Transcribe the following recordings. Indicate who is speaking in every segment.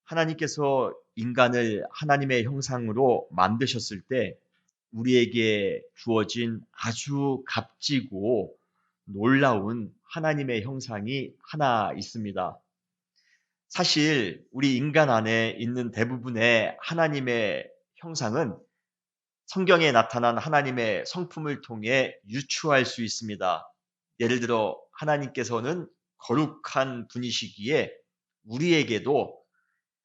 Speaker 1: 하나님께서 인간을 하나님의 형상으로 만드셨을 때 우리에게 주어진 아주 값지고 놀라운 하나님의 형상이 하나 있습니다. 사실 우리 인간 안에 있는 대부분의 하나님의 형상은 성경에 나타난 하나님의 성품을 통해 유추할 수 있습니다. 예를 들어 하나님께서는 거룩한 분이시기에 우리에게도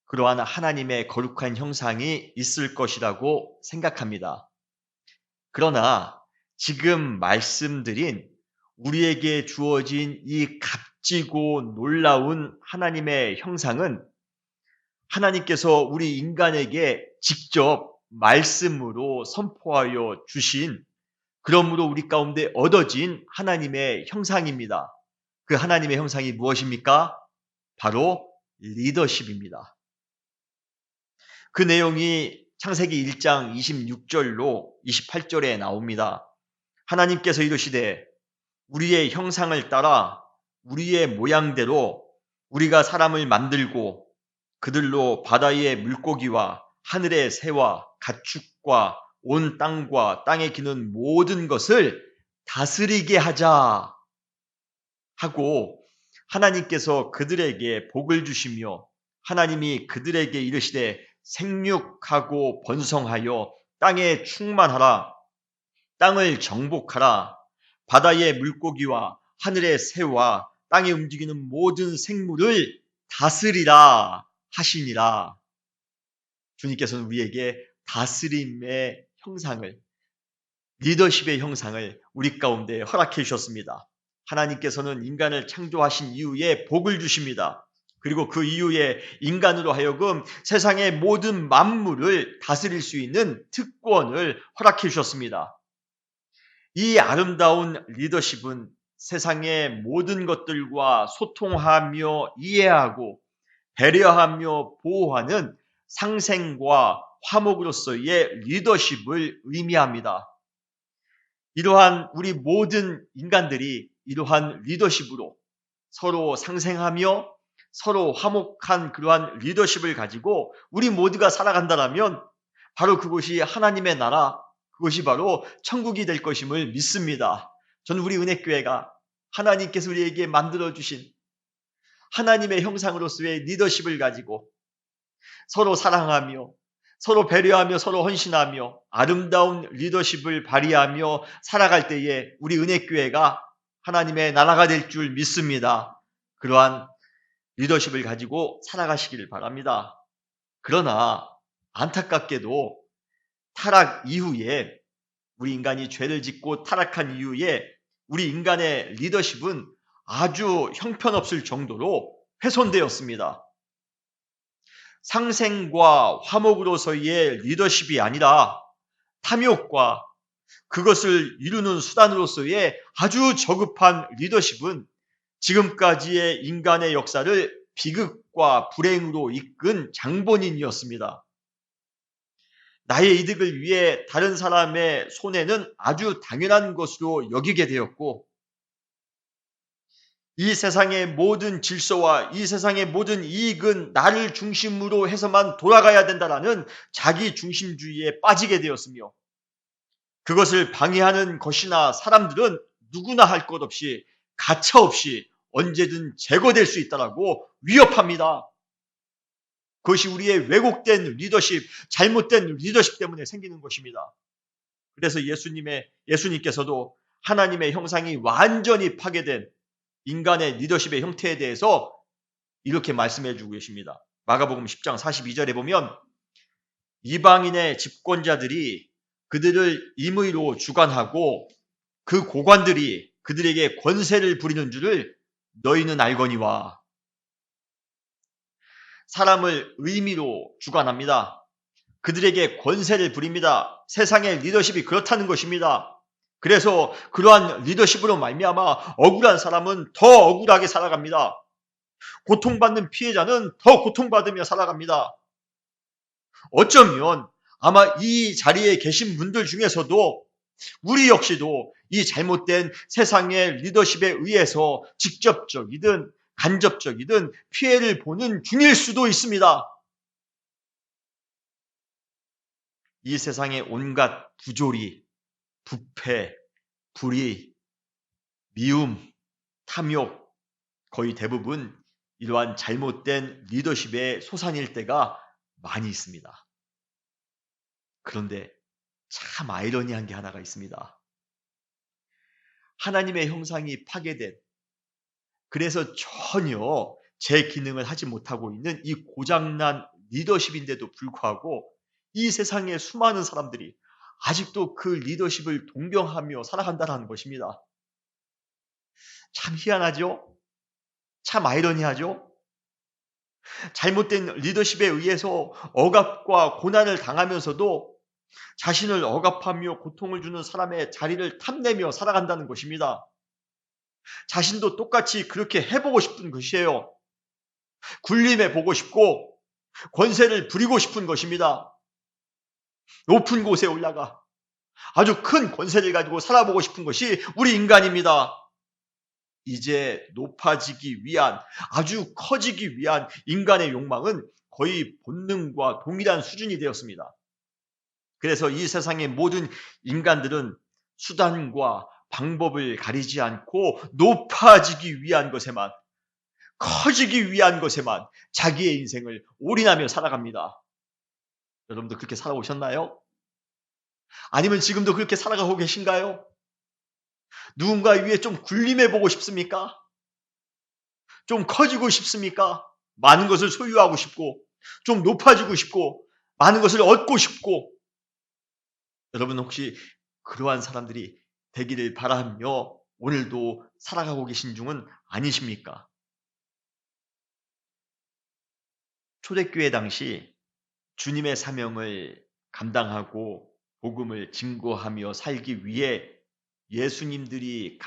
Speaker 1: 그러한 하나님의 거룩한 형상이 있을 것이라고 생각합니다. 그러나 지금 말씀드린 우리에게 주어진 이 값지고 놀라운 하나님의 형상은 하나님께서 우리 인간에게 직접 말씀으로 선포하여 주신, 그러므로 우리 가운데 얻어진 하나님의 형상입니다. 그 하나님의 형상이 무엇입니까? 바로 리더십입니다. 그 내용이 창세기 1장 26절로 28절에 나옵니다. 하나님께서 이르시되 우리의 형상을 따라 우리의 모양대로 우리가 사람을 만들고 그들로 바다의 물고기와 하늘의 새와 가축과 온 땅과 땅에 기는 모든 것을 다스리게 하자 하고 하나님께서 그들에게 복을 주시며 하나님이 그들에게 이르시되 생육하고 번성하여 땅에 충만하라. 땅을 정복하라. 바다의 물고기와 하늘의 새와 땅에 움직이는 모든 생물을 다스리라 하시니라. 주님께서는 우리에게 다스림의 형상을, 리더십의 형상을 우리 가운데 허락해 주셨습니다. 하나님께서는 인간을 창조하신 이후에 복을 주십니다. 그리고 그 이후에 인간으로 하여금 세상의 모든 만물을 다스릴 수 있는 특권을 허락해 주셨습니다. 이 아름다운 리더십은 세상의 모든 것들과 소통하며 이해하고 배려하며 보호하는 상생과 화목으로서의 리더십을 의미합니다. 이러한 우리 모든 인간들이 이러한 리더십으로 서로 상생하며 서로 화목한 그러한 리더십을 가지고 우리 모두가 살아간다면 바로 그것이 하나님의 나라, 그것이 바로 천국이 될 것임을 믿습니다. 저는 우리 은혜교회가 하나님께서 우리에게 만들어주신 하나님의 형상으로서의 리더십을 가지고 서로 사랑하며 서로 배려하며 서로 헌신하며 아름다운 리더십을 발휘하며 살아갈 때에 우리 은혜교회가 하나님의 나라가 될 줄 믿습니다. 그러한 리더십을 가지고 살아가시기를 바랍니다. 그러나 안타깝게도 타락 이후에 우리 인간이 죄를 짓고 타락한 이후에 우리 인간의 리더십은 아주 형편없을 정도로 훼손되었습니다. 상생과 화목으로서의 리더십이 아니라 탐욕과 그것을 이루는 수단으로서의 아주 저급한 리더십은 지금까지의 인간의 역사를 비극과 불행으로 이끈 장본인이었습니다. 나의 이득을 위해 다른 사람의 손해는 아주 당연한 것으로 여기게 되었고, 이 세상의 모든 질서와 이 세상의 모든 이익은 나를 중심으로 해서만 돌아가야 된다라는 자기 중심주의에 빠지게 되었으며, 그것을 방해하는 것이나 사람들은 누구나 할 것 없이 가차없이 언제든 제거될 수 있다라고 위협합니다. 그것이 우리의 왜곡된 리더십, 잘못된 리더십 때문에 생기는 것입니다. 그래서 예수님께서도 하나님의 형상이 완전히 파괴된 인간의 리더십의 형태에 대해서 이렇게 말씀해 주고 계십니다. 마가복음 10장 42절에 보면 이방인의 집권자들이 그들을 임의로 주관하고 그 고관들이 그들에게 권세를 부리는 줄을 너희는 알거니와. 사람을 의미로 주관합니다. 그들에게 권세를 부립니다. 세상의 리더십이 그렇다는 것입니다. 그래서 그러한 리더십으로 말미암아 억울한 사람은 더 억울하게 살아갑니다. 고통받는 피해자는 더 고통받으며 살아갑니다. 어쩌면 아마 이 자리에 계신 분들 중에서도 우리 역시도 이 잘못된 세상의 리더십에 의해서 직접적이든 간접적이든 피해를 보는 중일 수도 있습니다. 이 세상의 온갖 부조리, 부패, 불의, 미움, 탐욕, 거의 대부분 이러한 잘못된 리더십의 소산일 때가 많이 있습니다. 그런데 참 아이러니한 게 하나가 있습니다. 하나님의 형상이 파괴된, 그래서 전혀 제 기능을 하지 못하고 있는 이 고장난 리더십인데도 불구하고 이 세상의 수많은 사람들이 아직도 그 리더십을 동경하며 살아간다는 것입니다. 참 희한하죠? 참 아이러니하죠? 잘못된 리더십에 의해서 억압과 고난을 당하면서도 자신을 억압하며 고통을 주는 사람의 자리를 탐내며 살아간다는 것입니다. 자신도 똑같이 그렇게 해보고 싶은 것이에요. 군림해 보고 싶고 권세를 부리고 싶은 것입니다. 높은 곳에 올라가 아주 큰 권세를 가지고 살아보고 싶은 것이 우리 인간입니다. 이제 높아지기 위한, 아주 커지기 위한 인간의 욕망은 거의 본능과 동일한 수준이 되었습니다. 그래서 이 세상의 모든 인간들은 수단과 방법을 가리지 않고 높아지기 위한 것에만, 커지기 위한 것에만 자기의 인생을 올인하며 살아갑니다. 여러분도 그렇게 살아오셨나요? 아니면 지금도 그렇게 살아가고 계신가요? 누군가 위에 좀 군림해보고 싶습니까? 좀 커지고 싶습니까? 많은 것을 소유하고 싶고, 좀 높아지고 싶고, 많은 것을 얻고 싶고. 여러분 혹시 그러한 사람들이 되기를 바라며 오늘도 살아가고 계신 중은 아니십니까? 초대교회 당시 주님의 사명을 감당하고 복음을 증거하며 살기 위해 예수님의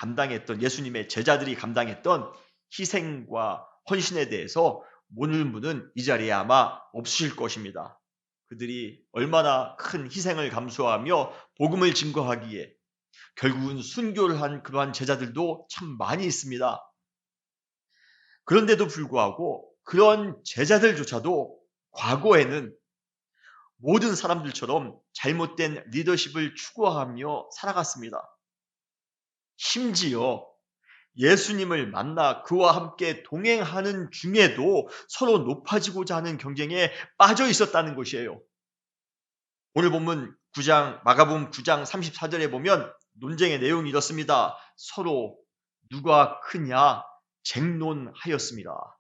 Speaker 1: 제자들이 감당했던 희생과 헌신에 대해서 오늘 분은 이 자리에 아마 없으실 것입니다. 그들이 얼마나 큰 희생을 감수하며 복음을 증거하기에 결국은 순교를 한 그러한 제자들도 참 많이 있습니다. 그런데도 불구하고 그런 제자들조차도 과거에는 모든 사람들처럼 잘못된 리더십을 추구하며 살아갔습니다. 심지어 예수님을 만나 그와 함께 동행하는 중에도 서로 높아지고자 하는 경쟁에 빠져 있었다는 것이에요. 오늘 본문 마가복음 9장 34절에 보면 논쟁의 내용이 이렇습니다. 서로 누가 크냐 쟁론하였습니다.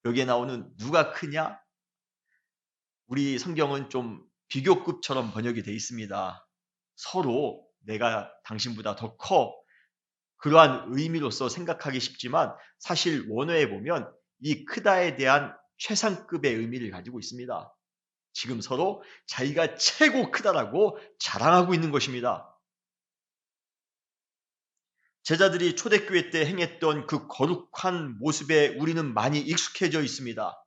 Speaker 1: 여기에 나오는 누가 크냐? 우리 성경은 좀 비교급처럼 번역이 되어 있습니다. 서로 내가 당신보다 더 커. 그러한 의미로서 생각하기 쉽지만 사실 원어에 보면 이 크다에 대한 최상급의 의미를 가지고 있습니다. 지금 서로 자기가 최고 크다라고 자랑하고 있는 것입니다. 제자들이 초대교회 때 행했던 그 거룩한 모습에 우리는 많이 익숙해져 있습니다.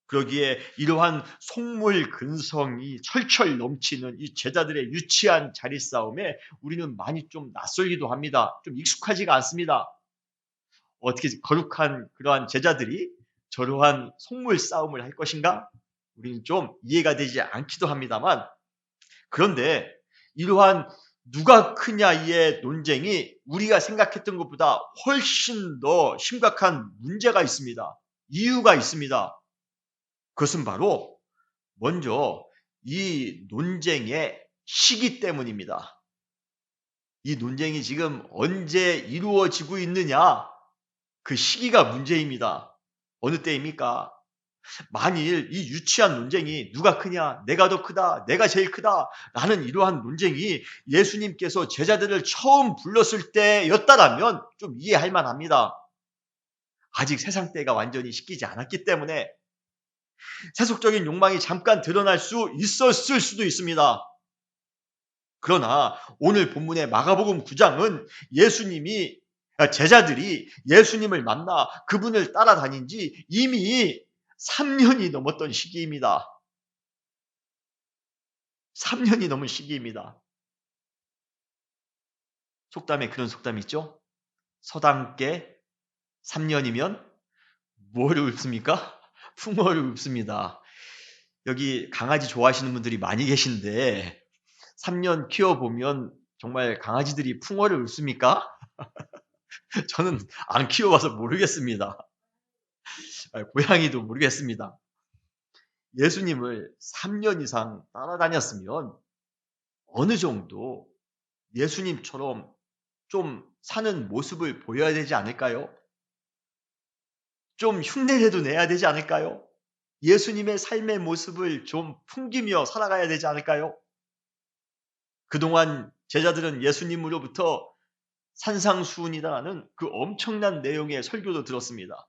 Speaker 1: 그러기에 이러한 속물 근성이 철철 넘치는 이 제자들의 유치한 자리 싸움에 우리는 많이 좀 낯설기도 합니다. 좀 익숙하지가 않습니다. 어떻게 거룩한 그러한 제자들이 저러한 속물 싸움을 할 것인가? 우리는 좀 이해가 되지 않기도 합니다만, 그런데 이러한 누가 크냐의 논쟁이 우리가 생각했던 것보다 훨씬 더 심각한 문제가 있습니다. 이유가 있습니다. 그것은 바로 먼저 이 논쟁의 시기 때문입니다. 이 논쟁이 지금 언제 이루어지고 있느냐? 그 시기가 문제입니다. 어느 때입니까? 만일 이 유치한 논쟁이 누가 크냐, 내가 더 크다, 내가 제일 크다 라는 이러한 논쟁이 예수님께서 제자들을 처음 불렀을 때였다라면 좀 이해할 만합니다. 아직 세상 때가 완전히 식기지 않았기 때문에 세속적인 욕망이 잠깐 드러날 수 있었을 수도 있습니다. 그러나 오늘 본문의 마가복음 9장은 제자들이 예수님을 만나 그분을 따라다닌 지 이미 3년이 넘었던 시기입니다. 3년이 넘은 시기입니다. 속담에 그런 속담이 있죠? 서당께 3년이면 뭐를 읊습니까? 풍어를 읊습니다. 여기 강아지 좋아하시는 분들이 많이 계신데 3년 키워보면 정말 강아지들이 풍어를 읊습니까? 저는 안 키워봐서 모르겠습니다. 고양이도 모르겠습니다. 예수님을 3년 이상 따라다녔으면 어느 정도 예수님처럼 좀 사는 모습을 보여야 되지 않을까요? 좀 흉내라도 내야 되지 않을까요? 예수님의 삶의 모습을 좀 풍기며 살아가야 되지 않을까요? 그동안 제자들은 예수님으로부터 산상수훈이라는 그 엄청난 내용의 설교도 들었습니다.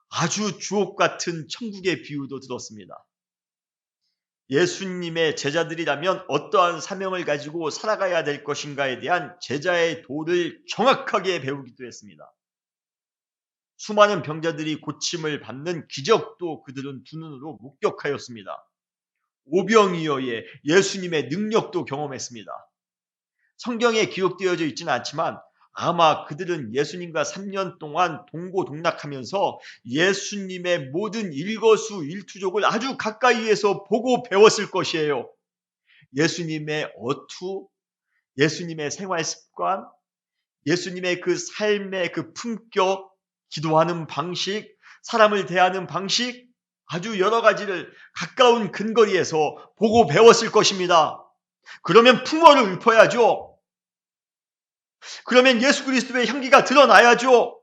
Speaker 1: 아주 주옥 같은 천국의 비유도 들었습니다. 예수님의 제자들이라면 어떠한 사명을 가지고 살아가야 될 것인가에 대한 제자의 도를 정확하게 배우기도 했습니다. 수많은 병자들이 고침을 받는 기적도 그들은 두 눈으로 목격하였습니다. 오병이어의 예수님의 능력도 경험했습니다. 성경에 기록되어져 있지는 않지만 아마 그들은 예수님과 3년 동안 동고동락하면서 예수님의 모든 일거수일투족을 아주 가까이에서 보고 배웠을 것이에요. 예수님의 어투, 예수님의 생활 습관, 예수님의 그 삶의 그 품격, 기도하는 방식, 사람을 대하는 방식, 아주 여러 가지를 가까운 근거리에서 보고 배웠을 것입니다. 그러면 풍어를 읊어야죠. 그러면 예수 그리스도의 향기가 드러나야죠.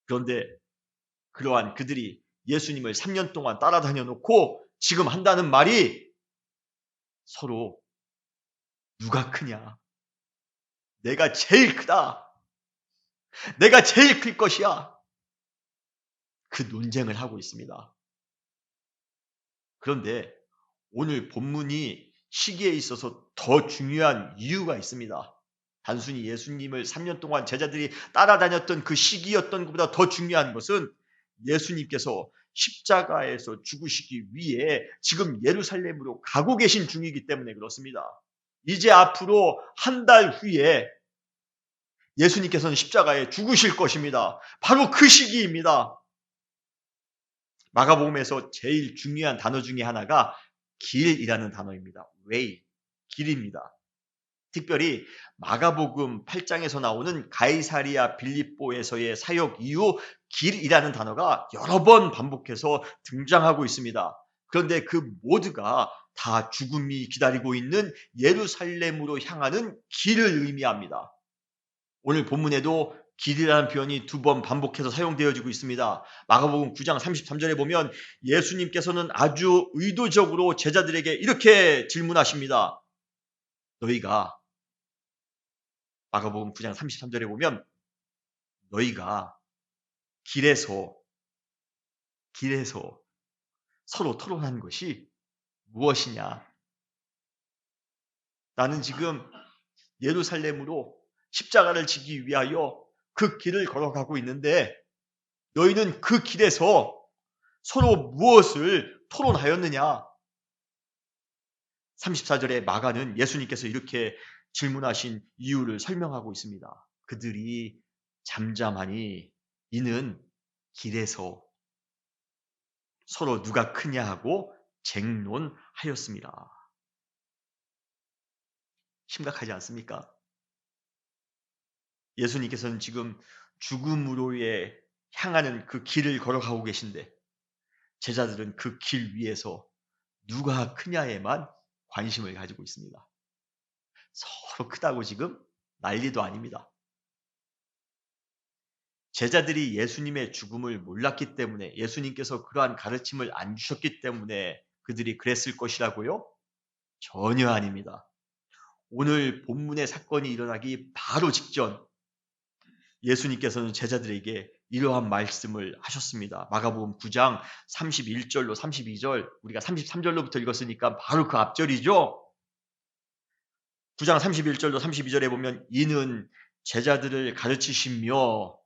Speaker 1: 그런데 그러한 그들이 예수님을 3년 동안 따라다녀 놓고 지금 한다는 말이 서로 누가 크냐? 내가 제일 크다. 내가 제일 클 것이야. 그 논쟁을 하고 있습니다. 그런데 오늘 본문이 시기에 있어서 더 중요한 이유가 있습니다. 단순히 예수님을 3년 동안 제자들이 따라다녔던 그 시기였던 것보다 더 중요한 것은 예수님께서 십자가에서 죽으시기 위해 지금 예루살렘으로 가고 계신 중이기 때문에 그렇습니다. 이제 앞으로 한 달 후에 예수님께서는 십자가에 죽으실 것입니다. 바로 그 시기입니다. 마가복음에서 제일 중요한 단어 중에 하나가 길이라는 단어입니다. way, 길입니다. 특별히 마가복음 8장에서 나오는 가이사리아 빌립보에서의 사역 이후 길이라는 단어가 여러 번 반복해서 등장하고 있습니다. 그런데 그 모두가 다 죽음이 기다리고 있는 예루살렘으로 향하는 길을 의미합니다. 오늘 본문에도 길이라는 표현이 두 번 반복해서 사용되어지고 있습니다. 마가복음 9장 33절에 보면 예수님께서는 아주 의도적으로 제자들에게 이렇게 질문하십니다. 너희가 마가복음 9장 33절에 보면 너희가 길에서 서로 토론한 것이 무엇이냐? 나는 지금 예루살렘으로 십자가를 지기 위하여 그 길을 걸어가고 있는데 너희는 그 길에서 서로 무엇을 토론하였느냐? 34절에 마가는 예수님께서 이렇게 질문하신 이유를 설명하고 있습니다. 그들이 잠잠하니 이는 길에서 서로 누가 크냐 하고 쟁론하였습니다. 심각하지 않습니까? 예수님께서는 지금 죽음으로의 향하는 그 길을 걸어가고 계신데 제자들은 그 길 위에서 누가 크냐에만 관심을 가지고 있습니다. 서로 크다고 지금 난리도 아닙니다. 제자들이 예수님의 죽음을 몰랐기 때문에 예수님께서 그러한 가르침을 안 주셨기 때문에 그들이 그랬을 것이라고요? 전혀 아닙니다. 오늘 본문의 사건이 일어나기 바로 직전 예수님께서는 제자들에게 이러한 말씀을 하셨습니다. 마가복음 9장 31절로 32절, 우리가 33절로부터 읽었으니까 바로 그 앞절이죠. 9장 31절로 32절에 보면 이는 제자들을 가르치시며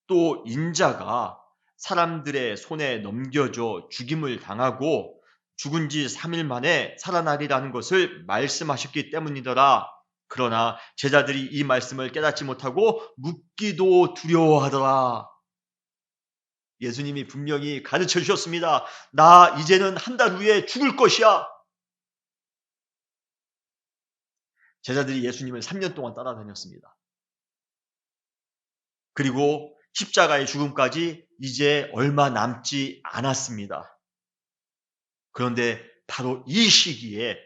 Speaker 1: 또 인자가 사람들의 손에 넘겨져 죽임을 당하고 죽은 지 3일 만에 살아나리라는 것을 말씀하셨기 때문이더라. 그러나 제자들이 이 말씀을 깨닫지 못하고 묻기도 두려워하더라. 예수님이 분명히 가르쳐 주셨습니다. 나 이제는 한 달 후에 죽을 것이야. 제자들이 예수님을 3년 동안 따라다녔습니다. 그리고 십자가의 죽음까지 이제 얼마 남지 않았습니다. 그런데 바로 이 시기에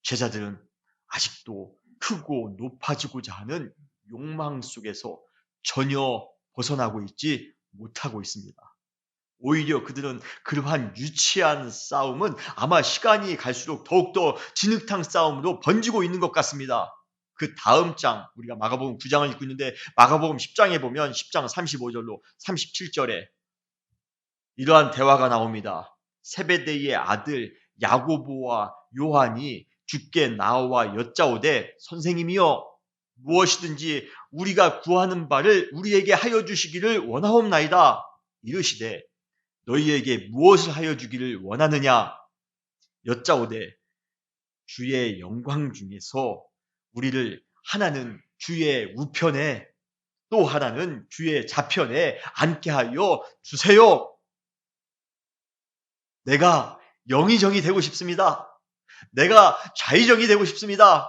Speaker 1: 제자들은 아직도 크고 높아지고자 하는 욕망 속에서 전혀 벗어나고 있지 못하고 있습니다. 오히려 그들은 그러한 유치한 싸움은 아마 시간이 갈수록 더욱더 진흙탕 싸움으로 번지고 있는 것 같습니다. 그 다음 장, 우리가 마가복음 9장을 읽고 있는데 마가복음 10장에 보면 10장 35절로 37절에 이러한 대화가 나옵니다. 세베데이의 아들 야고보와 요한이 주께 나와 여짜오되 선생님이여 무엇이든지 우리가 구하는 바를 우리에게 하여 주시기를 원하옵나이다. 이르시되 너희에게 무엇을 하여 주기를 원하느냐 여짜오되 주의 영광 중에서 우리를 하나는 주의 우편에 또 하나는 주의 좌편에 앉게 하여 주세요. 내가 영의정이 되고 싶습니다. 내가 좌의정이 되고 싶습니다.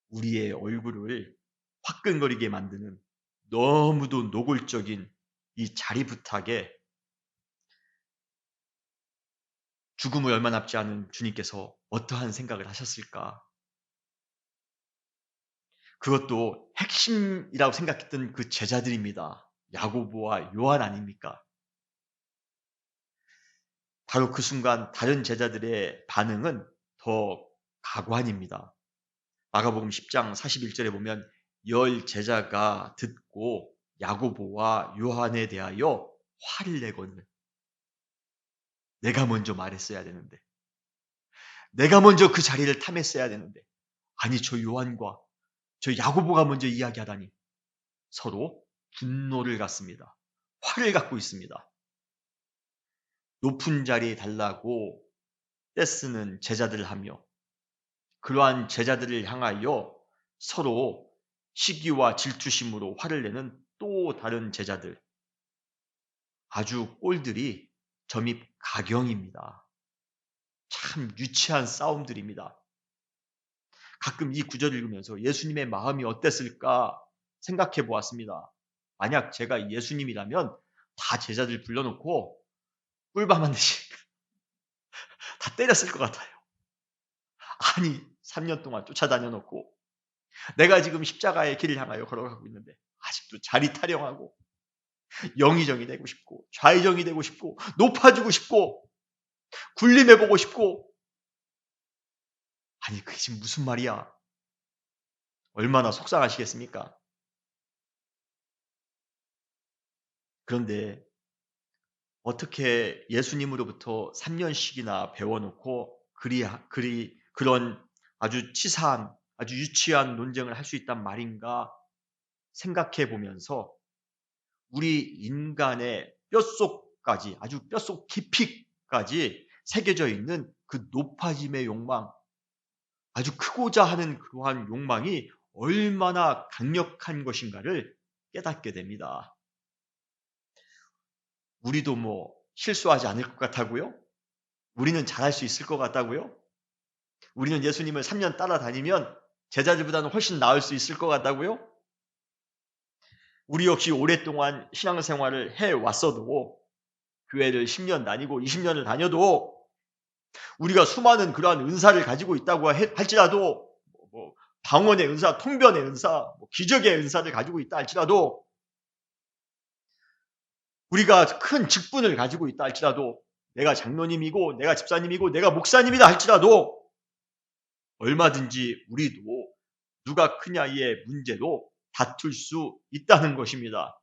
Speaker 1: 우리의 얼굴을 화끈거리게 만드는 너무도 노골적인 이 자리 부탁에 죽음을 얼마 남지 않은 주님께서 어떠한 생각을 하셨을까? 그것도 핵심이라고 생각했던 그 제자들입니다. 야고보와 요한 아닙니까? 바로 그 순간 다른 제자들의 반응은 더 가관입니다. 마가복음 10장 41절에 보면 열 제자가 듣고 야고보와 요한에 대하여 화를 내거늘 내가 먼저 말했어야 되는데 내가 먼저 그 자리를 탐했어야 되는데 아니 저 요한과 저 야고보가 먼저 이야기하다니 서로 분노를 갖습니다. 화를 갖고 있습니다. 높은 자리에 달라고 떼쓰는 제자들을 하며 그러한 제자들을 향하여 서로 시기와 질투심으로 화를 내는 또 다른 제자들. 아주 꼴들이 점입 가경입니다. 참 유치한 싸움들입니다. 가끔 이 구절을 읽으면서 예수님의 마음이 어땠을까 생각해 보았습니다. 만약 제가 예수님이라면 다 제자들 불러놓고 꿀밤 한 대씩 다 때렸을 것 같아요. 아니 3년 동안 쫓아다녀 놓고 내가 지금 십자가의 길을 향하여 걸어가고 있는데 아직도 자리 타령하고 영의정이 되고 싶고 좌의정이 되고 싶고 높아지고 싶고 군림해보고 싶고 아니 그게 지금 무슨 말이야. 얼마나 속상하시겠습니까? 그런데 어떻게 예수님으로부터 3년씩이나 배워놓고 그런 아주 치사한 아주 유치한 논쟁을 할 수 있단 말인가 생각해 보면서 우리 인간의 뼛속까지 아주 뼛속 깊이까지 새겨져 있는 그 높아짐의 욕망 아주 크고자 하는 그러한 욕망이 얼마나 강력한 것인가를 깨닫게 됩니다. 우리도 뭐 실수하지 않을 것 같다고요? 우리는 잘할 수 있을 것 같다고요? 우리는 예수님을 3년 따라다니면 제자들보다는 훨씬 나을 수 있을 것 같다고요? 우리 역시 오랫동안 신앙생활을 해왔어도 교회를 10년 다니고 20년을 다녀도 우리가 수많은 그러한 은사를 가지고 있다고 할지라도 뭐 방언의 은사, 통변의 은사, 기적의 은사를 가지고 있다 할지라도 우리가 큰 직분을 가지고 있다 할지라도 내가 장로님이고 내가 집사님이고 내가 목사님이다 할지라도 얼마든지 우리도 누가 크냐의 문제로 다툴 수 있다는 것입니다.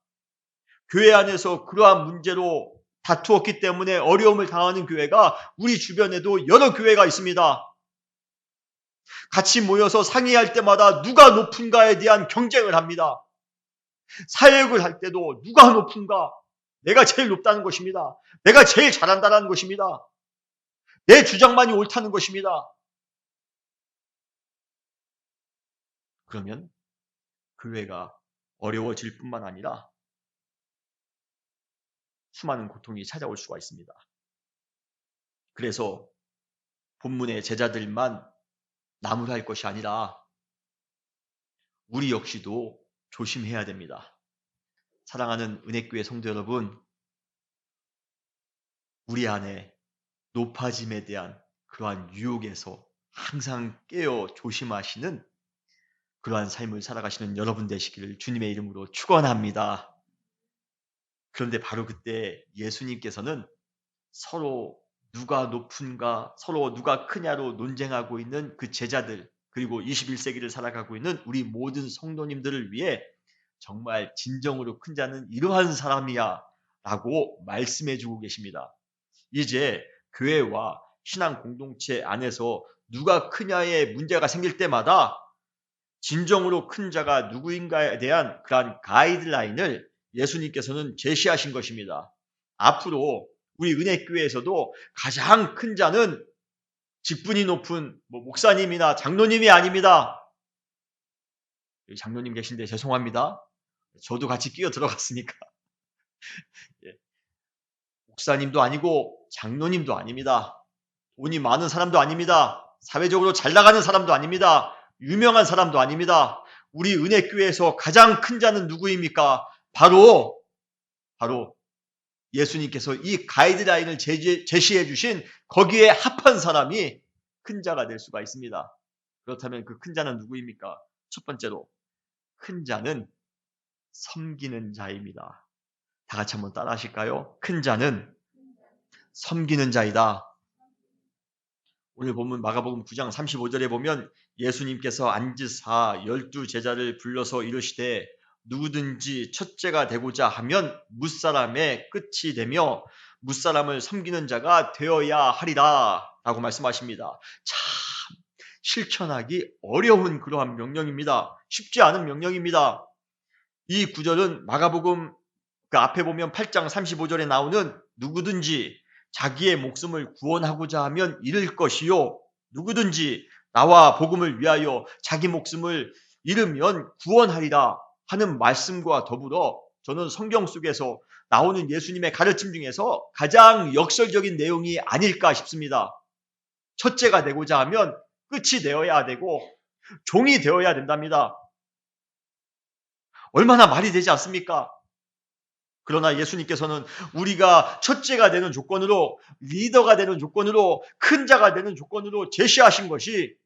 Speaker 1: 교회 안에서 그러한 문제로 다투었기 때문에 어려움을 당하는 교회가 우리 주변에도 여러 교회가 있습니다. 같이 모여서 상의할 때마다 누가 높은가에 대한 경쟁을 합니다. 사역을 할 때도 누가 높은가? 내가 제일 높다는 것입니다. 내가 제일 잘한다는 것입니다. 내 주장만이 옳다는 것입니다. 그러면 교회가 어려워질 뿐만 아니라 수많은 고통이 찾아올 수가 있습니다. 그래서 본문의 제자들만 나무랄 것이 아니라 우리 역시도 조심해야 됩니다. 사랑하는 은혜교회 성도 여러분, 우리 안에 높아짐에 대한 그러한 유혹에서 항상 깨어 조심하시는 그러한 삶을 살아가시는 여러분 되시기를 주님의 이름으로 축원합니다. 그런데 바로 그때 예수님께서는 서로 누가 높은가, 서로 누가 크냐로 논쟁하고 있는 그 제자들, 그리고 21세기를 살아가고 있는 우리 모든 성도님들을 위해 정말 진정으로 큰 자는 이러한 사람이야 라고 말씀해 주고 계십니다. 이제 교회와 신앙 공동체 안에서 누가 크냐의 문제가 생길 때마다 진정으로 큰 자가 누구인가에 대한 그러한 가이드라인을 예수님께서는 제시하신 것입니다. 앞으로 우리 은혜교회에서도 가장 큰 자는 직분이 높은 목사님이나 장로님이 아닙니다. 여기 장로님 계신데 죄송합니다. 저도 같이 끼어 들어갔으니까. 목사님도 아니고 장로님도 아닙니다. 돈이 많은 사람도 아닙니다. 사회적으로 잘 나가는 사람도 아닙니다. 유명한 사람도 아닙니다. 우리 은혜교회에서 가장 큰 자는 누구입니까? 바로 예수님께서 이 가이드라인을 제시해 주신 거기에 합한 사람이 큰 자가 될 수가 있습니다. 그렇다면 그 큰 자는 누구입니까? 첫 번째로 큰 자는 섬기는 자입니다. 다 같이 한번 따라 하실까요? 큰 자는 섬기는 자이다. 오늘 본문 마가복음 9장 35절에 보면 예수님께서 앉으사 12 제자를 불러서 이르시되 누구든지 첫째가 되고자 하면 뭇사람의 끝이 되며 뭇사람을 섬기는 자가 되어야 하리라 라고 말씀하십니다. 참 실천하기 어려운 그러한 명령입니다. 쉽지 않은 명령입니다. 이 구절은 마가복음 그 앞에 보면 8장 35절에 나오는 누구든지 자기의 목숨을 구원하고자 하면 잃을 것이요 누구든지 나와 복음을 위하여 자기 목숨을 잃으면 구원하리라 하는 말씀과 더불어 저는 성경 속에서 나오는 예수님의 가르침 중에서 가장 역설적인 내용이 아닐까 싶습니다. 첫째가 되고자 하면 끝이 되어야 되고 종이 되어야 된답니다. 얼마나 말이 되지 않습니까? 그러나 예수님께서는 우리가 첫째가 되는 조건으로, 리더가 되는 조건으로, 큰 자가 되는 조건으로 제시하신 것이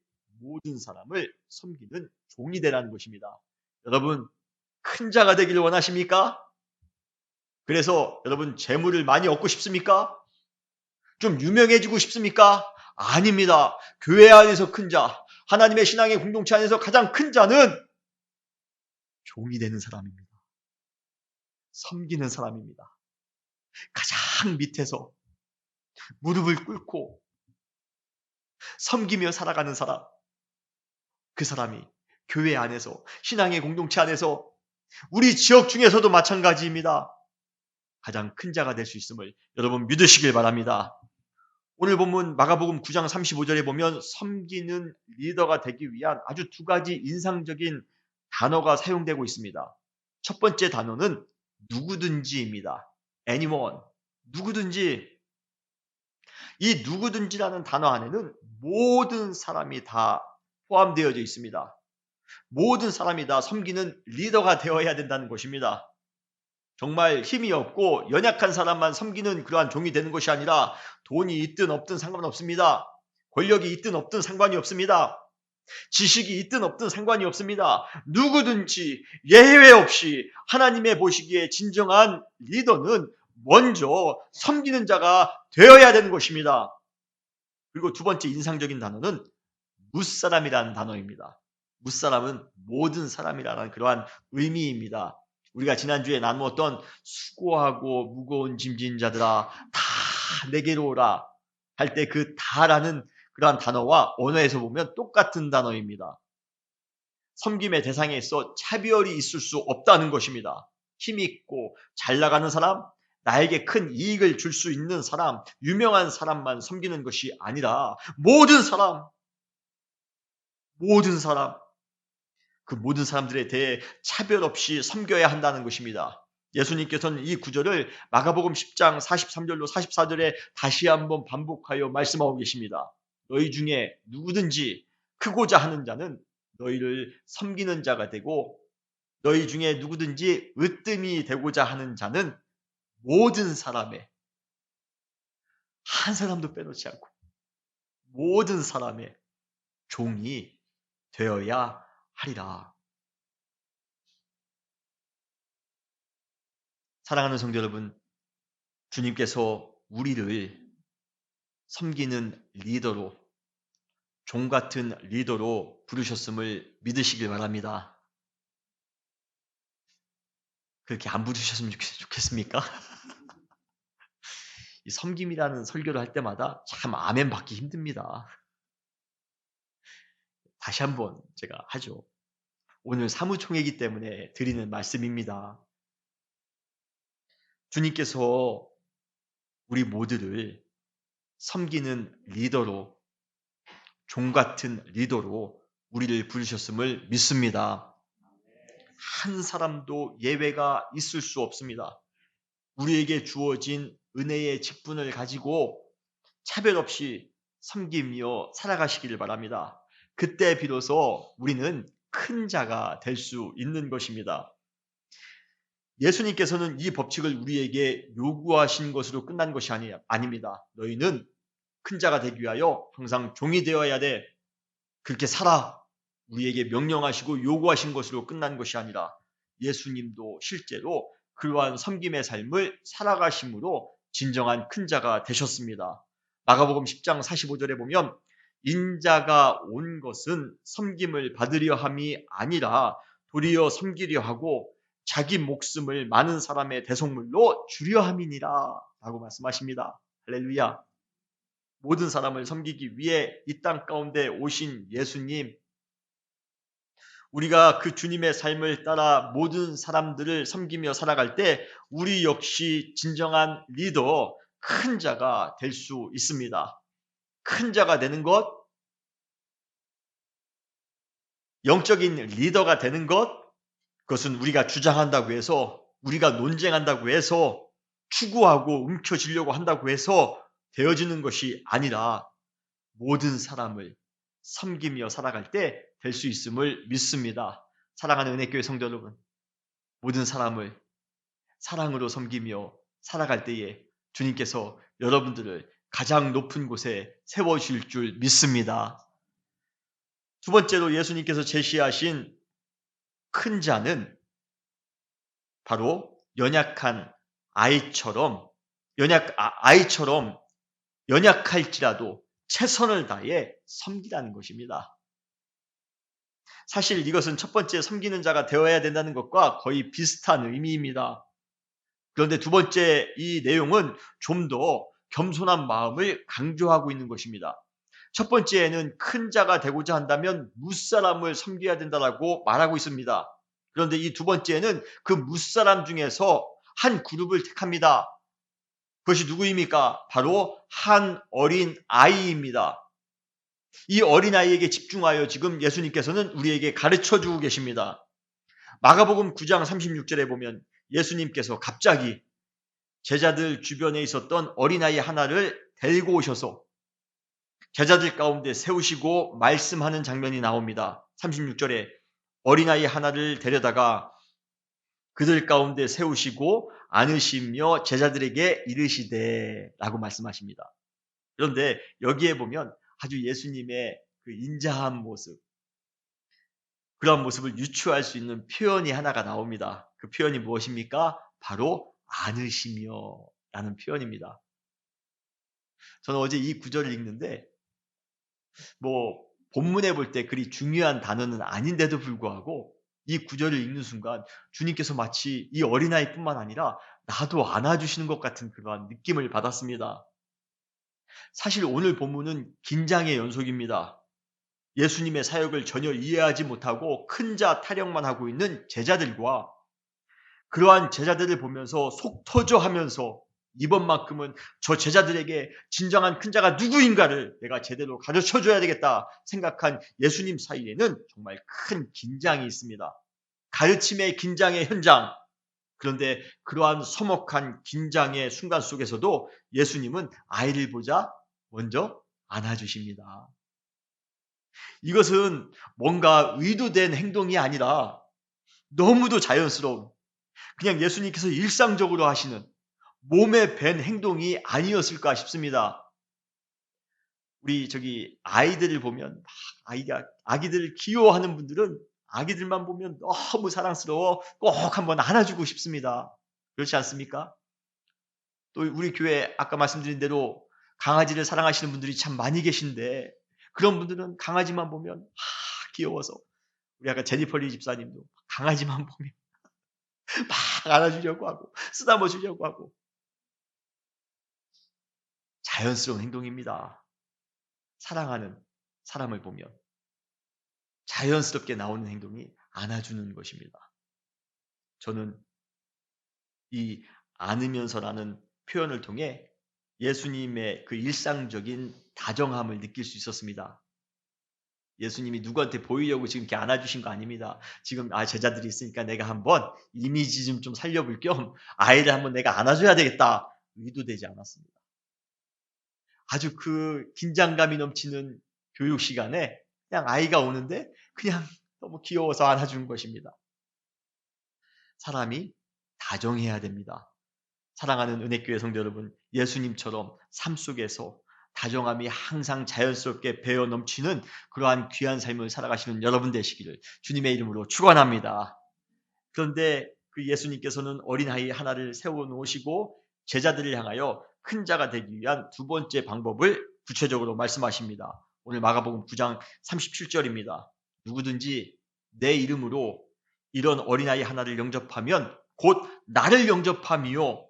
Speaker 1: 모든 사람을 섬기는 종이 되라는 것입니다. 여러분, 큰 자가 되기를 원하십니까? 그래서 여러분 재물을 많이 얻고 싶습니까? 좀 유명해지고 싶습니까? 아닙니다. 교회 안에서 큰 자, 하나님의 신앙의 공동체 안에서 가장 큰 자는 종이 되는 사람입니다. 섬기는 사람입니다. 가장 밑에서 무릎을 꿇고 섬기며 살아가는 사람, 그 사람이 교회 안에서, 신앙의 공동체 안에서, 우리 지역 중에서도 마찬가지입니다. 가장 큰 자가 될 수 있음을 여러분 믿으시길 바랍니다. 오늘 본문 마가복음 9장 35절에 보면 섬기는 리더가 되기 위한 아주 두 가지 인상적인 단어가 사용되고 있습니다. 첫 번째 단어는 누구든지입니다. anyone, 누구든지. 이 누구든지라는 단어 안에는 모든 사람이 다 포함되어져 있습니다. 모든 사람이 다 섬기는 리더가 되어야 된다는 것입니다. 정말 힘이 없고 연약한 사람만 섬기는 그러한 종이 되는 것이 아니라 돈이 있든 없든 상관없습니다. 권력이 있든 없든 상관이 없습니다. 지식이 있든 없든 상관이 없습니다. 누구든지 예외 없이 하나님의 보시기에 진정한 리더는 먼저 섬기는 자가 되어야 되는 것입니다. 그리고 두 번째 인상적인 단어는 뭇사람이라는 단어입니다. 뭇사람은 모든 사람이라는 그러한 의미입니다. 우리가 지난주에 나누었던 수고하고 무거운 짐진 자들아 다 내게로 오라 할 때 그 다라는 그러한 단어와 언어에서 보면 똑같은 단어입니다. 섬김의 대상에 있어 차별이 있을 수 없다는 것입니다. 힘이 있고 잘 나가는 사람, 나에게 큰 이익을 줄 수 있는 사람, 유명한 사람만 섬기는 것이 아니라 모든 사람, 그 모든 사람들에 대해 차별 없이 섬겨야 한다는 것입니다. 예수님께서는 이 구절을 마가복음 10장 43절로 44절에 다시 한번 반복하여 말씀하고 계십니다. 너희 중에 누구든지 크고자 하는 자는 너희를 섬기는 자가 되고 너희 중에 누구든지 으뜸이 되고자 하는 자는 모든 사람의 한 사람도 빼놓지 않고 모든 사람의 종이 되어야 하리라. 사랑하는 성도 여러분, 주님께서 우리를 섬기는 리더로, 종 같은 리더로 부르셨음을 믿으시길 바랍니다. 그렇게 안 부르셨으면 좋겠습니까? 이 섬김이라는 설교를 할 때마다 참 아멘 받기 힘듭니다. 다시 한번 제가 하죠. 오늘 사무총회이기 때문에 드리는 말씀입니다. 주님께서 우리 모두를 섬기는 리더로, 종 같은 리더로 우리를 부르셨음을 믿습니다. 한 사람도 예외가 있을 수 없습니다. 우리에게 주어진 은혜의 직분을 가지고 차별 없이 섬기며 살아가시기를 바랍니다. 그때 비로소 우리는 큰 자가 될 수 있는 것입니다. 예수님께서는 이 법칙을 우리에게 요구하신 것으로 끝난 것이 아닙니다. 너희는 큰 자가 되기 위하여 항상 종이 되어야 돼. 그렇게 살아. 우리에게 명령하시고 요구하신 것으로 끝난 것이 아니라 예수님도 실제로 그러한 섬김의 삶을 살아가심으로 진정한 큰 자가 되셨습니다. 마가복음 10장 45절에 보면 인자가 온 것은 섬김을 받으려 함이 아니라 도리어 섬기려 하고 자기 목숨을 많은 사람의 대속물로 주려 함이니라 라고 말씀하십니다. 할렐루야. 모든 사람을 섬기기 위해 이 땅 가운데 오신 예수님, 우리가 그 주님의 삶을 따라 모든 사람들을 섬기며 살아갈 때 우리 역시 진정한 리더, 큰 자가 될 수 있습니다. 큰 자가 되는 것, 영적인 리더가 되는 것, 그것은 우리가 주장한다고 해서, 우리가 논쟁한다고 해서, 추구하고 움켜쥐려고 한다고 해서 되어지는 것이 아니라 모든 사람을 섬기며 살아갈 때 될 수 있음을 믿습니다. 사랑하는 은혜교회 성도 여러분, 모든 사람을 사랑으로 섬기며 살아갈 때에 주님께서 여러분들을 가장 높은 곳에 세워주실 줄 믿습니다. 두 번째로 예수님께서 제시하신 큰 자는 바로 연약한 아이처럼 연약할지라도 최선을 다해 섬기라는 것입니다. 사실 이것은 첫 번째 섬기는 자가 되어야 된다는 것과 거의 비슷한 의미입니다. 그런데 두 번째 이 내용은 좀 더 겸손한 마음을 강조하고 있는 것입니다. 첫 번째에는 큰 자가 되고자 한다면 무사람을 섬겨야 된다고 말하고 있습니다. 그런데 이 두 번째에는 그 무사람 중에서 한 그룹을 택합니다. 그것이 누구입니까? 바로 한 어린 아이입니다. 이 어린아이에게 집중하여 지금 예수님께서는 우리에게 가르쳐주고 계십니다. 마가복음 9장 36절에 보면 예수님께서 갑자기 제자들 주변에 있었던 어린아이 하나를 데리고 오셔서 제자들 가운데 세우시고 말씀하는 장면이 나옵니다. 36절에 어린아이 하나를 데려다가 그들 가운데 세우시고 안으시며 제자들에게 이르시되 라고 말씀하십니다. 그런데 여기에 보면 아주 예수님의 그 인자한 모습, 그런 모습을 유추할 수 있는 표현이 하나가 나옵니다. 그 표현이 무엇입니까? 바로 안으시며 라는 표현입니다. 저는 어제 이 구절을 읽는데 본문에 볼 때 그리 중요한 단어는 아닌데도 불구하고 이 구절을 읽는 순간 주님께서 마치 이 어린아이뿐만 아니라 나도 안아주시는 것 같은 그러한 느낌을 받았습니다. 사실 오늘 본문은 긴장의 연속입니다. 예수님의 사역을 전혀 이해하지 못하고 큰 자 타령만 하고 있는 제자들과 그러한 제자들을 보면서 속 터져 하면서 이번만큼은 저 제자들에게 진정한 큰 자가 누구인가를 내가 제대로 가르쳐줘야 되겠다 생각한 예수님 사이에는 정말 큰 긴장이 있습니다. 가르침의 긴장의 현장. 그런데 그러한 서먹한 긴장의 순간 속에서도 예수님은 아이를 보자 먼저 안아주십니다. 이것은 뭔가 의도된 행동이 아니라 너무도 자연스러운, 그냥 예수님께서 일상적으로 하시는 몸에 밴 행동이 아니었을까 싶습니다. 우리 아이들을 보면 아기들 귀여워하는 분들은 아기들만 보면 너무 사랑스러워 꼭 한번 안아주고 싶습니다. 그렇지 않습니까? 또 우리 교회 아까 말씀드린 대로 강아지를 사랑하시는 분들이 참 많이 계신데 그런 분들은 강아지만 보면 귀여워서 우리 아까 제니퍼 리 집사님도 강아지만 보면 막 안아주려고 하고 쓰다머 주려고 하고 자연스러운 행동입니다. 사랑하는 사람을 보면 자연스럽게 나오는 행동이 안아주는 것입니다. 저는 이 안으면서라는 표현을 통해 예수님의 그 일상적인 다정함을 느낄 수 있었습니다. 예수님이 누구한테 보이려고 지금 이렇게 안아주신 거 아닙니다. 지금 제자들이 있으니까 내가 한번 이미지 좀 살려볼 겸 아이를 한번 내가 안아줘야 되겠다. 의도되지 않았습니다. 아주 그 긴장감이 넘치는 교육 시간에 그냥 아이가 오는데 그냥 너무 귀여워서 안아준 것입니다. 사람이 다정해야 됩니다. 사랑하는 은혜교회 성도 여러분, 예수님처럼 삶 속에서 다정함이 항상 자연스럽게 배어 넘치는 그러한 귀한 삶을 살아가시는 여러분 되시기를 주님의 이름으로 축원합니다. 그런데 그 예수님께서는 어린아이 하나를 세워놓으시고 제자들을 향하여 큰 자가 되기 위한 두 번째 방법을 구체적으로 말씀하십니다. 오늘 마가복음 9장 37절입니다. 누구든지 내 이름으로 이런 어린아이 하나를 영접하면 곧 나를 영접함이요.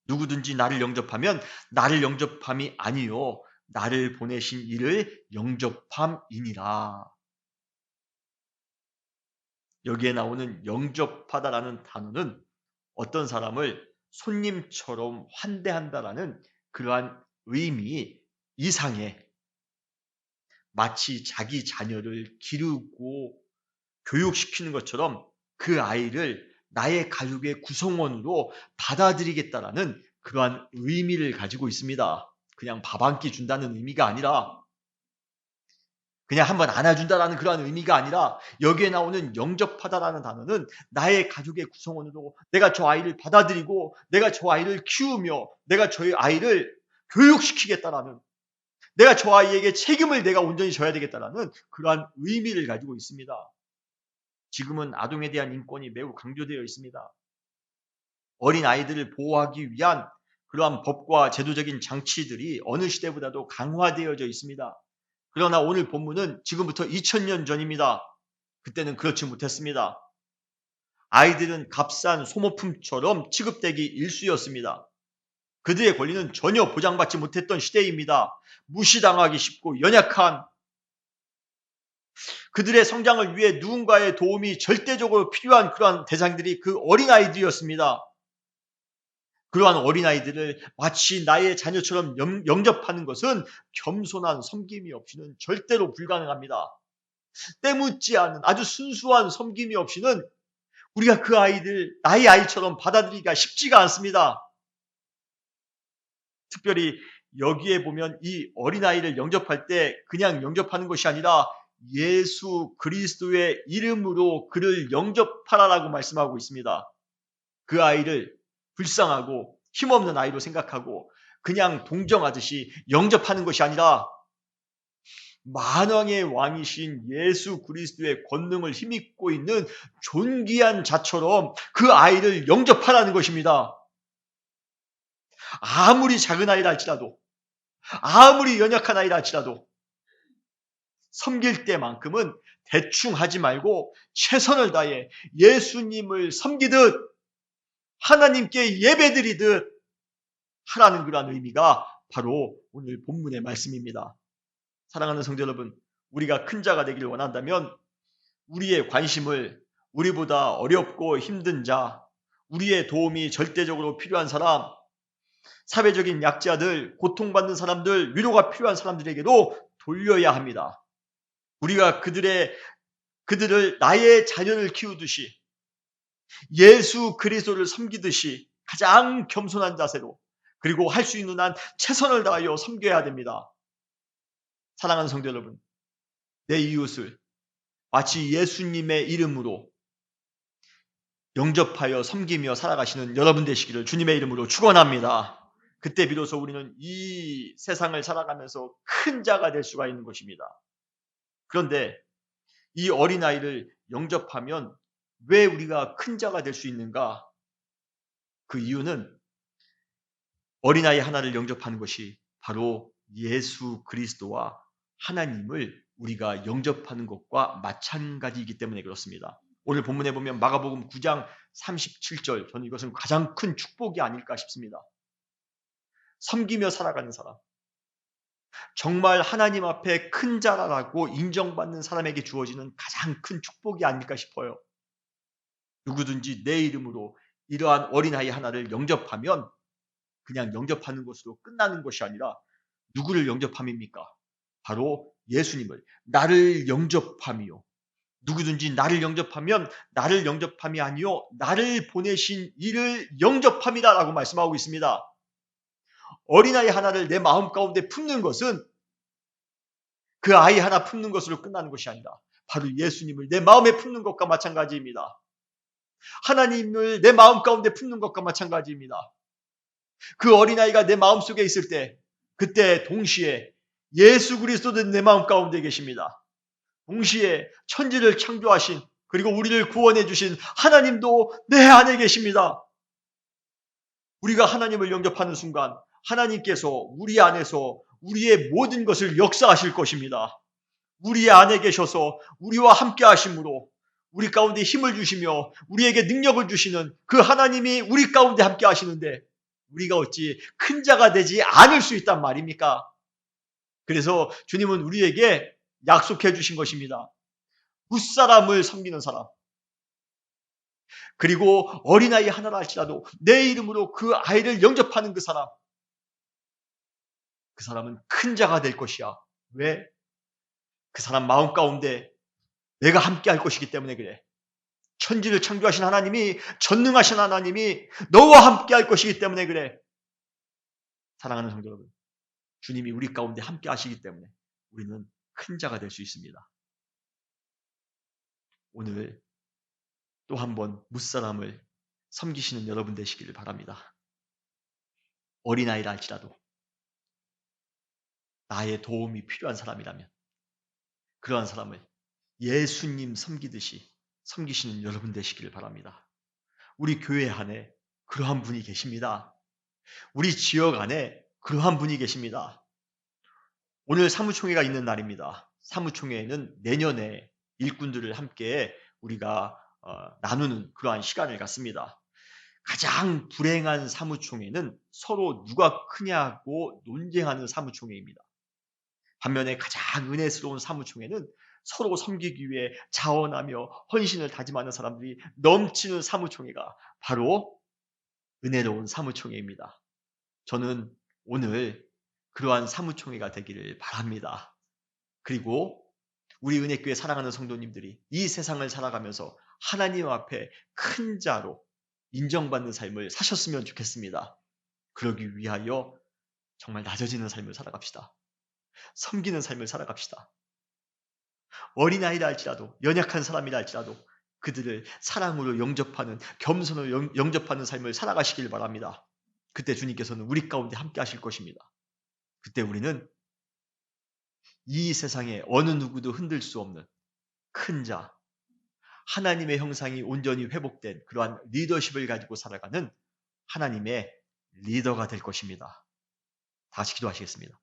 Speaker 1: 누구든지 나를 영접하면 나를 영접함이 아니요. 나를 보내신 이를 영접함이니라. 여기에 나오는 영접하다라는 단어는 어떤 사람을 손님처럼 환대한다라는 그러한 의미 이상의 마치 자기 자녀를 기르고 교육시키는 것처럼 그 아이를 나의 가족의 구성원으로 받아들이겠다라는 그러한 의미를 가지고 있습니다. 그냥 밥 한 끼 준다는 의미가 아니라 그냥 한번 안아준다라는 그러한 의미가 아니라 여기에 나오는 영접하다라는 단어는 나의 가족의 구성원으로 내가 저 아이를 받아들이고 내가 저 아이를 키우며 내가 저 아이를 교육시키겠다라는 내가 저 아이에게 책임을 내가 온전히 져야 되겠다라는 그러한 의미를 가지고 있습니다. 지금은 아동에 대한 인권이 매우 강조되어 있습니다. 어린 아이들을 보호하기 위한 그러한 법과 제도적인 장치들이 어느 시대보다도 강화되어져 있습니다. 그러나 오늘 본문은 지금부터 2000년 전입니다. 그때는 그렇지 못했습니다. 아이들은 값싼 소모품처럼 취급되기 일쑤였습니다. 그들의 권리는 전혀 보장받지 못했던 시대입니다. 무시당하기 쉽고 연약한 그들의 성장을 위해 누군가의 도움이 절대적으로 필요한 그러한 대상들이 그 어린아이들이었습니다. 그러한 어린아이들을 마치 나의 자녀처럼 영접하는 것은 겸손한 섬김이 없이는 절대로 불가능합니다. 때묻지 않은 아주 순수한 섬김이 없이는 우리가 그 아이들 나의 아이처럼 받아들이기가 쉽지가 않습니다. 특별히 여기에 보면 이 어린아이를 영접할 때 그냥 영접하는 것이 아니라 예수 그리스도의 이름으로 그를 영접하라라고 말씀하고 있습니다. 그 아이를 불쌍하고 힘없는 아이로 생각하고 그냥 동정하듯이 영접하는 것이 아니라 만왕의 왕이신 예수 그리스도의 권능을 힘입고 있는 존귀한 자처럼 그 아이를 영접하라는 것입니다. 아무리 작은 아이라 할지라도 아무리 연약한 아이라 할지라도 섬길 때만큼은 대충 하지 말고 최선을 다해 예수님을 섬기듯 하나님께 예배드리듯 하라는 그러한 의미가 바로 오늘 본문의 말씀입니다. 사랑하는 성도 여러분, 우리가 큰 자가 되기를 원한다면 우리의 관심을 우리보다 어렵고 힘든 자, 우리의 도움이 절대적으로 필요한 사람, 사회적인 약자들, 고통받는 사람들, 위로가 필요한 사람들에게도 돌려야 합니다. 우리가 그들을 나의 자녀를 키우듯이 예수 그리스도를 섬기듯이 가장 겸손한 자세로 그리고 할 수 있는 한 최선을 다하여 섬겨야 됩니다. 사랑하는 성도 여러분, 내 이웃을 마치 예수님의 이름으로 영접하여 섬기며 살아가시는 여러분 되시기를 주님의 이름으로 축원합니다. 그때 비로소 우리는 이 세상을 살아가면서 큰 자가 될 수가 있는 것입니다. 그런데 이 어린아이를 영접하면 왜 우리가 큰 자가 될 수 있는가? 그 이유는 어린아이 하나를 영접하는 것이 바로 예수 그리스도와 하나님을 우리가 영접하는 것과 마찬가지이기 때문에 그렇습니다. 오늘 본문에 보면 마가복음 9장 37절, 저는 이것은 가장 큰 축복이 아닐까 싶습니다. 섬기며 살아가는 사람, 정말 하나님 앞에 큰 자라고 인정받는 사람에게 주어지는 가장 큰 축복이 아닐까 싶어요. 누구든지 내 이름으로 이러한 어린아이 하나를 영접하면 그냥 영접하는 것으로 끝나는 것이 아니라 누구를 영접함입니까? 바로 예수님을, 나를 영접함이요. 누구든지 나를 영접하면 나를 영접함이 아니요 나를 보내신 이를 영접함이다 라고 말씀하고 있습니다. 어린아이 하나를 내 마음 가운데 품는 것은 그 아이 하나 품는 것으로 끝나는 것이 아니라 바로 예수님을 내 마음에 품는 것과 마찬가지입니다. 하나님을 내 마음 가운데 품는 것과 마찬가지입니다. 그 어린아이가 내 마음속에 있을 때 그때 동시에 예수 그리스도도 내 마음 가운데 계십니다. 동시에 천지를 창조하신 그리고 우리를 구원해 주신 하나님도 내 안에 계십니다. 우리가 하나님을 영접하는 순간 하나님께서 우리 안에서 우리의 모든 것을 역사하실 것입니다. 우리 안에 계셔서 우리와 함께 하심으로 우리 가운데 힘을 주시며 우리에게 능력을 주시는 그 하나님이 우리 가운데 함께 하시는데 우리가 어찌 큰 자가 되지 않을 수 있단 말입니까? 그래서 주님은 우리에게 약속해 주신 것입니다. 무사람을 섬기는 사람, 그리고 어린아이 하나라 할지라도 내 이름으로 그 아이를 영접하는 그 사람은 큰 자가 될 것이야. 왜? 그 사람 마음 가운데 내가 함께 할 것이기 때문에 그래. 천지를 창조하신 하나님이, 전능하신 하나님이 너와 함께 할 것이기 때문에 그래. 사랑하는 성도 여러분, 주님이 우리 가운데 함께 하시기 때문에 우리는 큰 자가 될 수 있습니다. 오늘 또 한 번 무사람을 섬기시는 여러분 되시기를 바랍니다. 어린아이라 할지라도 나의 도움이 필요한 사람이라면 그러한 사람을 예수님 섬기듯이 섬기시는 여러분 되시기를 바랍니다. 우리 교회 안에 그러한 분이 계십니다. 우리 지역 안에 그러한 분이 계십니다. 오늘 사무총회가 있는 날입니다. 사무총회에는 내년에 일꾼들을 함께 우리가 나누는 그러한 시간을 갖습니다. 가장 불행한 사무총회는 서로 누가 크냐고 논쟁하는 사무총회입니다. 반면에 가장 은혜스러운 사무총회는 서로 섬기기 위해 자원하며 헌신을 다짐하는 사람들이 넘치는 사무총회가 바로 은혜로운 사무총회입니다. 저는 오늘 그러한 사무총회가 되기를 바랍니다. 그리고 우리 은혜교회 사랑하는 성도님들이 이 세상을 살아가면서 하나님 앞에 큰 자로 인정받는 삶을 사셨으면 좋겠습니다. 그러기 위하여 정말 낮아지는 삶을 살아갑시다. 섬기는 삶을 살아갑시다. 어린아이라 할지라도 연약한 사람이라 할지라도 그들을 사랑으로 영접하는 겸손으로 영접하는 삶을 살아가시길 바랍니다. 그때 주님께서는 우리 가운데 함께 하실 것입니다. 그때 우리는 이 세상에 어느 누구도 흔들 수 없는 큰 자, 하나님의 형상이 온전히 회복된 그러한 리더십을 가지고 살아가는 하나님의 리더가 될 것입니다. 다 같이 기도하시겠습니다.